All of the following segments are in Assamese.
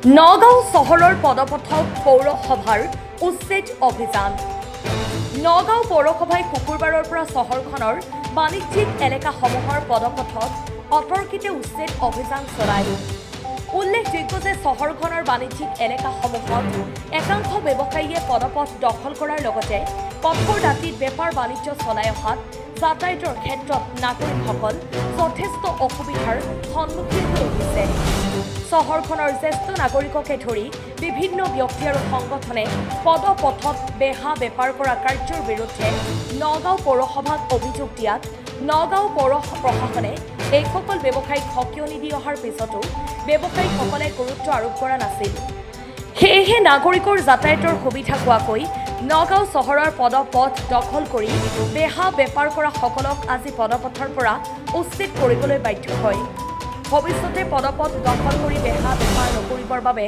নগাঁও চহৰৰ পদপথত পৌৰসভাৰ উচ্ছেদ অভিযান। নগাঁও পৌৰসভাই শুকুৰবাৰৰ পৰা চহৰখনৰ বাণিজ্যিক এলেকাসমূহৰ পদপথত অতৰ্কিতে উচ্ছেদ অভিযান চলায়। উল্লেখযোগ্য যে চহৰখনৰ বাণিজ্যিক এলেকাসমূহত একাংশ ব্যৱসায়ীয়ে পদপথ দখল কৰাৰ লগতে পথৰ দাঁতিত বেপাৰ বাণিজ্য চলাই অহাত যাতায়াতৰ ক্ষেত্ৰত নাগৰিকসকল যথেষ্ট অসুবিধাৰ সন্মুখীন হৈ উঠিছে। চহৰখনৰ জ্যেষ্ঠ নাগৰিককে ধৰি বিভিন্ন ব্যক্তি আৰু সংগঠনে পদপথত বেহা বেপাৰ কৰা কাৰ্যৰ বিৰুদ্ধে নগাঁও পৌৰসভাত অভিযোগ দিয়াত নগাঁও পৌৰ প্ৰশাসনে এইসকল ব্যৱসায়ীক সকিয়নি দি অহাৰ পিছতো ব্যৱসায়ীসকলে গুৰুত্ব আৰোপ কৰা নাছিল। সেয়েহে নাগৰিকৰ যাতায়াতৰ সুবিধা পোৱাকৈ নগাঁও চহৰৰ পদপথ দখল কৰি বেহা বেপাৰ কৰা সকলক আজি পদপথৰ পৰা উচ্ছেদ কৰিবলৈ বাধ্য হয়। ভৱিষ্যতে পদপথ দখল কৰি বেহা বেপাৰ নকৰিবৰ বাবে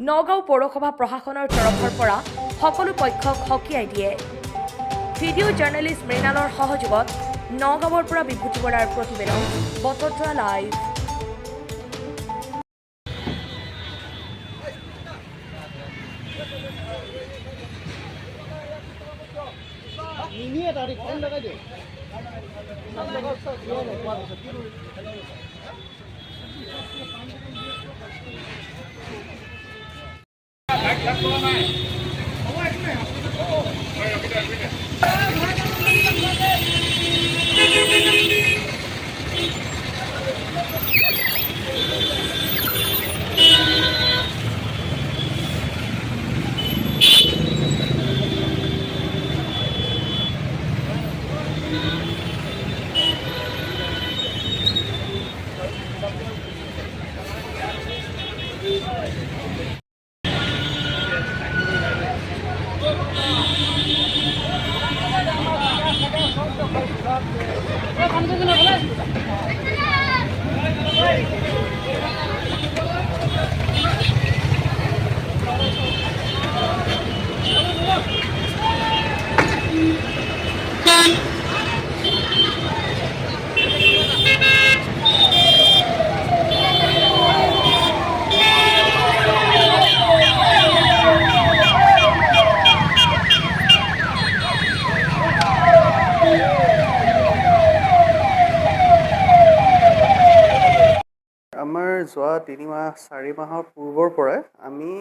নগাঁও পৌৰসভা প্ৰশাসনৰ তৰফৰ পৰা সকলো পক্ষক সকীয়াই দিয়ে। ভিডিঅ' জাৰ্নেলিষ্ট মৃণালৰ সহযোগত নগাঁৱৰ পৰা বিভূতি বৰাৰ প্ৰতিবেদন, বটদ্ৰা লাইভ। আমাৰ যোৱা 3 মাহ 4 মাহৰ পূৰ্বৰ পৰাই আমি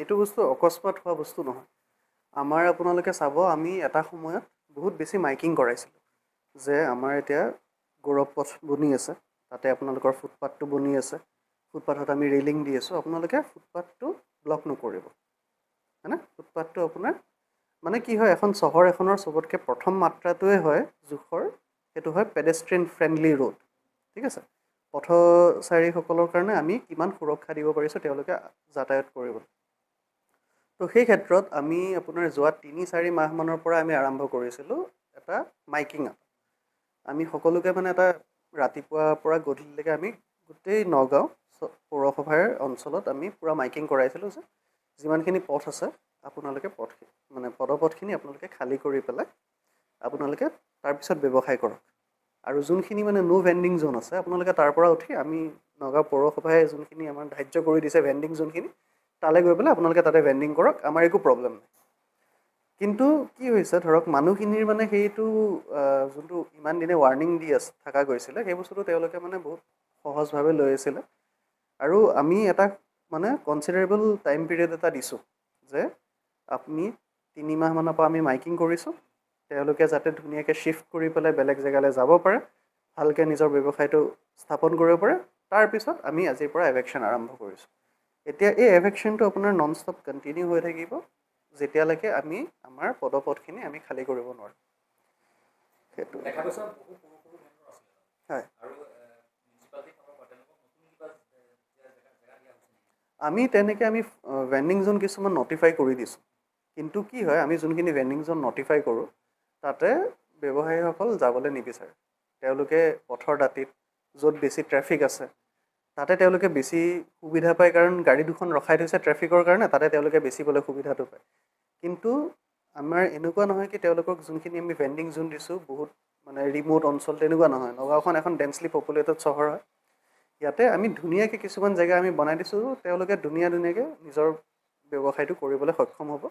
এইটো বস্তু অকস্মাত হোৱা বস্তু নহয়। আমাৰ আপোনালোকে চাব, আমি এটা সময়ত বহুত বেছি মাইকিং কৰাইছিলোঁ যে আমাৰ এতিয়া গৌৰৱ পথ বনি আছে, তাতে আপোনালোকৰ ফুটপাথটো বনি আছে, ফুটপাথত আমি ৰেইলিং দি আছোঁ, আপোনালোকে ফুটপাথটো ব্লক নকৰিব, হয়নে? ফুটপাথটো আপোনাৰ কি হয়, এখন চহৰ এখনৰ চবতকৈ প্ৰথম মাত্ৰাটোৱে হয় জোখৰ, সেইটো হয় পেডেষ্ট্ৰিয়ান ফ্ৰেণ্ডলি ৰোড, ঠিক আছে? পথচাৰীসকলৰ কাৰণে আমি কিমান সুৰক্ষা দিব পাৰিছোঁ তেওঁলোকে যাতায়াত কৰিবলৈ। তো সেই ক্ষেত্ৰত আমি আপোনাৰ যোৱা 3-4 মাহমানৰ পৰা আমি আৰম্ভ কৰিছিলোঁ এটা মাইকিং। আমি সকলোকে এটা ৰাতিপুৱাৰ পৰা গধূলিলৈকে আমি গোটেই নগাঁও পৌৰসভাৰ অঞ্চলত আমি পূৰা মাইকিং কৰাইছিলোঁ যে যিমানখিনি পথ আছে আপোনালোকে পদপথখিনি আপোনালোকে খালী কৰি পেলাই আপোনালোকে তাৰপিছত ব্যৱসায় কৰক। আৰু যোনখিনি নো ভেণ্ডিং জ'ন আছে আপোনালোকে তাৰ পৰা উঠি আমি নগাঁও পৌৰসভাই যোনখিনি আমাৰ ধাৰ্য কৰি দিছে ভেণ্ডিং জ'নখিনি, তালৈ গৈ পেলাই আপোনালোকে তাতে ভেণ্ডিং কৰক, আমাৰ একো প্ৰব্লেম নাই। কিন্তু কি হৈছে, ধৰক মানুহখিনিৰ সেইটো যোনটো ইমান দিনে ৱাৰ্ণিং দি থকা গৈছিলে, সেই বস্তুটো তেওঁলোকে বহুত সহজভাৱে লৈ আছিলে। আৰু আমি এটা কনচিডাৰেবল টাইম পিৰিয়ড এটা দিছোঁ যে আপুনি 3 মাহমানৰ পৰা আমি মাইকিং কৰিছোঁ, তেওঁলোকে যাতে ধুনীয়াকৈ শ্বিফ্ট কৰি পেলাই বেলেগ জেগালৈ যাব পাৰে, ভালকৈ নিজৰ ব্যৱসায়টো স্থাপন কৰিব পাৰে। তাৰপিছত আমি আজিৰ পৰা এভেকশ্যন আৰম্ভ কৰিছোঁ। এতিয়া এই এভেকশ্যনটো আপোনাৰ নন ষ্টপ কণ্টিনিউ হৈ থাকিব যেতিয়ালৈকে আমি আমাৰ পদপথখিনি আমি খালী কৰিব নোৱাৰোঁ। সেইটো হয়, আমি তেনেকৈ ভেণ্ডিং জ'ন কিছুমান নটিফাই কৰি দিছোঁ। কিন্তু কি হয়, আমি যোনখিনি ভেণ্ডিং জ'ন নটিফাই কৰোঁ তাতে ব্যৱসায়ীসকল যাবলৈ নিবিচাৰে। তেওঁলোকে পথৰ দাঁতিত য'ত বেছি ট্ৰেফিক আছে তাতে তেওঁলোকে বেছি সুবিধা পায়, কাৰণ গাড়ী দুখন ৰখাই থৈছে ট্ৰেফিকৰ কাৰণে, তাতে তেওঁলোকে বেচিবলৈ সুবিধাটো পায়। কিন্তু আমাৰ এনেকুৱা নহয় কি তেওঁলোকক যোনখিনি আমি ভেণ্ডিং জ'ন দিছোঁ বহুত ৰিম'ট অঞ্চল, তেনেকুৱা নহয়। নগাঁওখন এখন ডেন্সলি পপুলেটেড চহৰ হয়, ইয়াতে আমি ধুনীয়াকৈ কিছুমান জেগা আমি বনাই দিছোঁ, তেওঁলোকে ধুনীয়াকৈ নিজৰ ব্যৱসায়টো কৰিবলৈ সক্ষম হ'ব।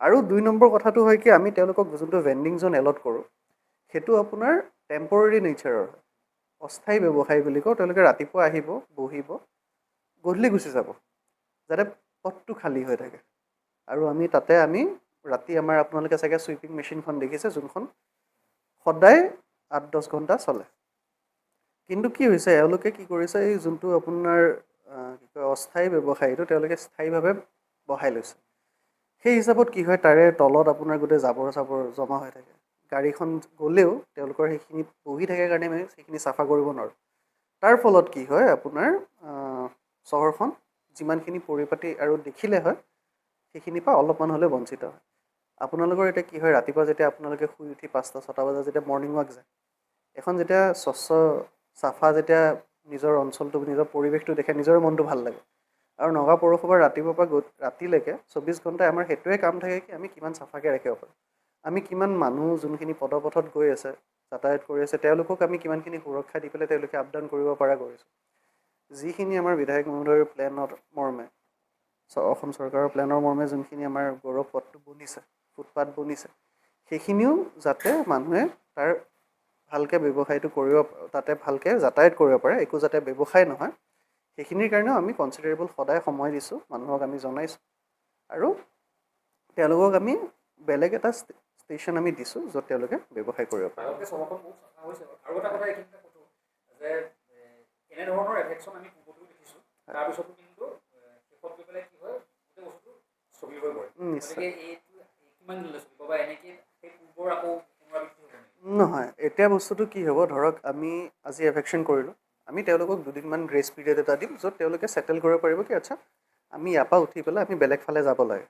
আৰু 2 নম্বৰ কথাটো হয় কি, আমি তেওঁলোকক যোনটো ভেণ্ডিং জ'ন এলট কৰোঁ সেইটো আপোনাৰ টেম্পৰৰী নেচাৰৰ হয়, অস্থায়ী ব্যৱসায় বুলি কওঁ। তেওঁলোকে ৰাতিপুৱা আহিব, বহিব, গধূলি গুচি যাব, যাতে পথটো খালী হৈ থাকে। আৰু আমি ৰাতি আমাৰ আপোনালোকে চাগে চুইপিং মেচিনখন দেখিছে, যোনখন সদায় 8-10 ঘণ্টা চলে। কিন্তু কি হৈছে, এওঁলোকে কি কৰিছে, এই যোনটো আপোনাৰ কি কয় অস্থায়ী ব্যৱসায়টো তেওঁলোকে স্থায়ীভাৱে বহাই লৈছে। সেই হিচাপত কি হয়, তাৰে তলত আপোনাৰ গোটেই জাবৰ জমা হৈ থাকে। গাড়ীখন গ'লেও তেওঁলোকৰ সেইখিনিত বহি থাকে কাৰণে আমি সেইখিনি চাফা কৰিব নোৱাৰোঁ। তাৰ ফলত কি হয়, আপোনাৰ চহৰখন যিমানখিনি পৰিপাটি আৰু দেখিলে হয়, সেইখিনিৰ পৰা অলপমান হ'লেও বঞ্চিত হয়। আপোনালোকৰ এতিয়া কি হয়, ৰাতিপুৱা যেতিয়া আপোনালোকে শুই উঠি 5টা-6টা বজাত যেতিয়া মৰ্ণিং ৱাক যায়, এখন যেতিয়া স্বচ্ছ চাফা যেতিয়া নিজৰ অঞ্চলটো, নিজৰ পৰিৱেশটো দেখে, নিজৰ মনটো ভাল লাগে। আৰু নগাঁও পৌৰসভাৰ ৰাতিপুৱাৰ পৰা ৰাতিলৈকে 24 ঘণ্টাই আমাৰ সেইটোৱে কাম থাকে কি, আমি কিমান চাফাকৈ ৰাখিব পাৰোঁ। আমি কিমান মানুহ যোনখিনি পদপথত গৈ আছে, যাতায়াত কৰি আছে, তেওঁলোকক আমি কিমানখিনি সুৰক্ষা দি পেলাই তেওঁলোকে আপ ডাউন কৰিব পৰা কৰিছোঁ। যিখিনি আমাৰ বিধায়ক মহোদয়ৰ প্লেনৰ মৰ্মে, অসম চৰকাৰৰ প্লেনৰ মৰ্মে যোনখিনি আমাৰ গৌৰৱ পথটো বনিছে, ফুটপাথ বনিছে, সেইখিনিও যাতে মানুহে তাৰ ভালকৈ ব্যৱসায়টো কৰিব, তাতে ভালকৈ যাতায়াত কৰিব পাৰে, একো যাতে ব্যৱসায় নহয়, সেইখিনিৰ কাৰণেও আমি কনচিডাৰেবল সদায় সময় দিছোঁ, মানুহক আমি জনাইছোঁ। আৰু তেওঁলোকক আমি বেলেগ এটা ষ্টেচন আমি দিছোঁ, য'ত তেওঁলোকে ব্যৱসায় কৰিব পাৰে। চহৰখন বহুত চাফা হৈছে। আৰু এটা কথা এইখিনিতে কৈছোঁ যে এনেধৰণৰ এফেকশ্যন আমি পূৰ্বতেও দেখিছোঁ, তাৰপিছতো কিন্তু শেষত গৈ পেলাই কি হয়, গোটেই বস্তুটো স্থবিৰ হৈ পৰে। গতিকে এইটো কিমান দিনলৈ চলিব বা এনেকৈ সেই পূৰ্বৰ আকৌ পুনৰাবৃত্তি হ'ব নেকি? নহয়, এতিয়া বস্তুটো কি হ'ব, ধৰক আমি আজি এফেকশ্যন কৰিলোঁ, আমি তেওঁলোকক 2 দিনমান গ্ৰেছ পিৰিয়ড এটা দিম, য'ত তেওঁলোকে ছেটেল কৰিব পাৰিব কি, আচ্ছা আমি ইয়াৰ পৰা উঠি পেলাই আমি বেলেগ ফালে যাব লাগে,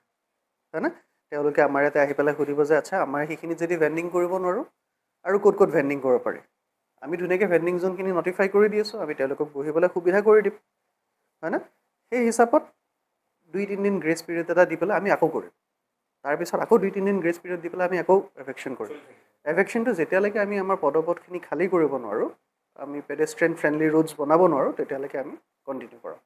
হয়নে? তেওঁলোকে আমাৰ ইয়াতে আহি পেলাই সুধিব যে আচ্ছা আমাৰ সেইখিনিত যদি ভেণ্ডিং কৰিব নোৱাৰোঁ আৰু ক'ত ক'ত ভেণ্ডিং কৰিব পাৰি। আমি ধুনীয়াকৈ ভেণ্ডিং জ'নখিনি নটিফাই কৰি দি আছোঁ, আমি তেওঁলোকক বহিবলৈ সুবিধা কৰি দিম, হয়নে? সেই হিচাপত 2-3 দিন গ্ৰেছ পিৰিয়ড এটা দি পেলাই আমি আকৌ কৰিম। তাৰপিছত আকৌ 2-3 দিন গ্ৰেছ পিৰিয়ড দি পেলাই আমি আকৌ এফেকশ্যন কৰিম। এফেকশ্যনটো যেতিয়ালৈকে আমি আমাৰ পদপথখিনি খালী কৰিব নোৱাৰোঁ, আমি পেডেষ্ট্ৰিয়ান ফ্ৰেণ্ডলি ৰোডছ বনাব নোৱাৰোঁ, তেতিয়ালৈকে আমি কণ্টিনিউ কৰোঁ।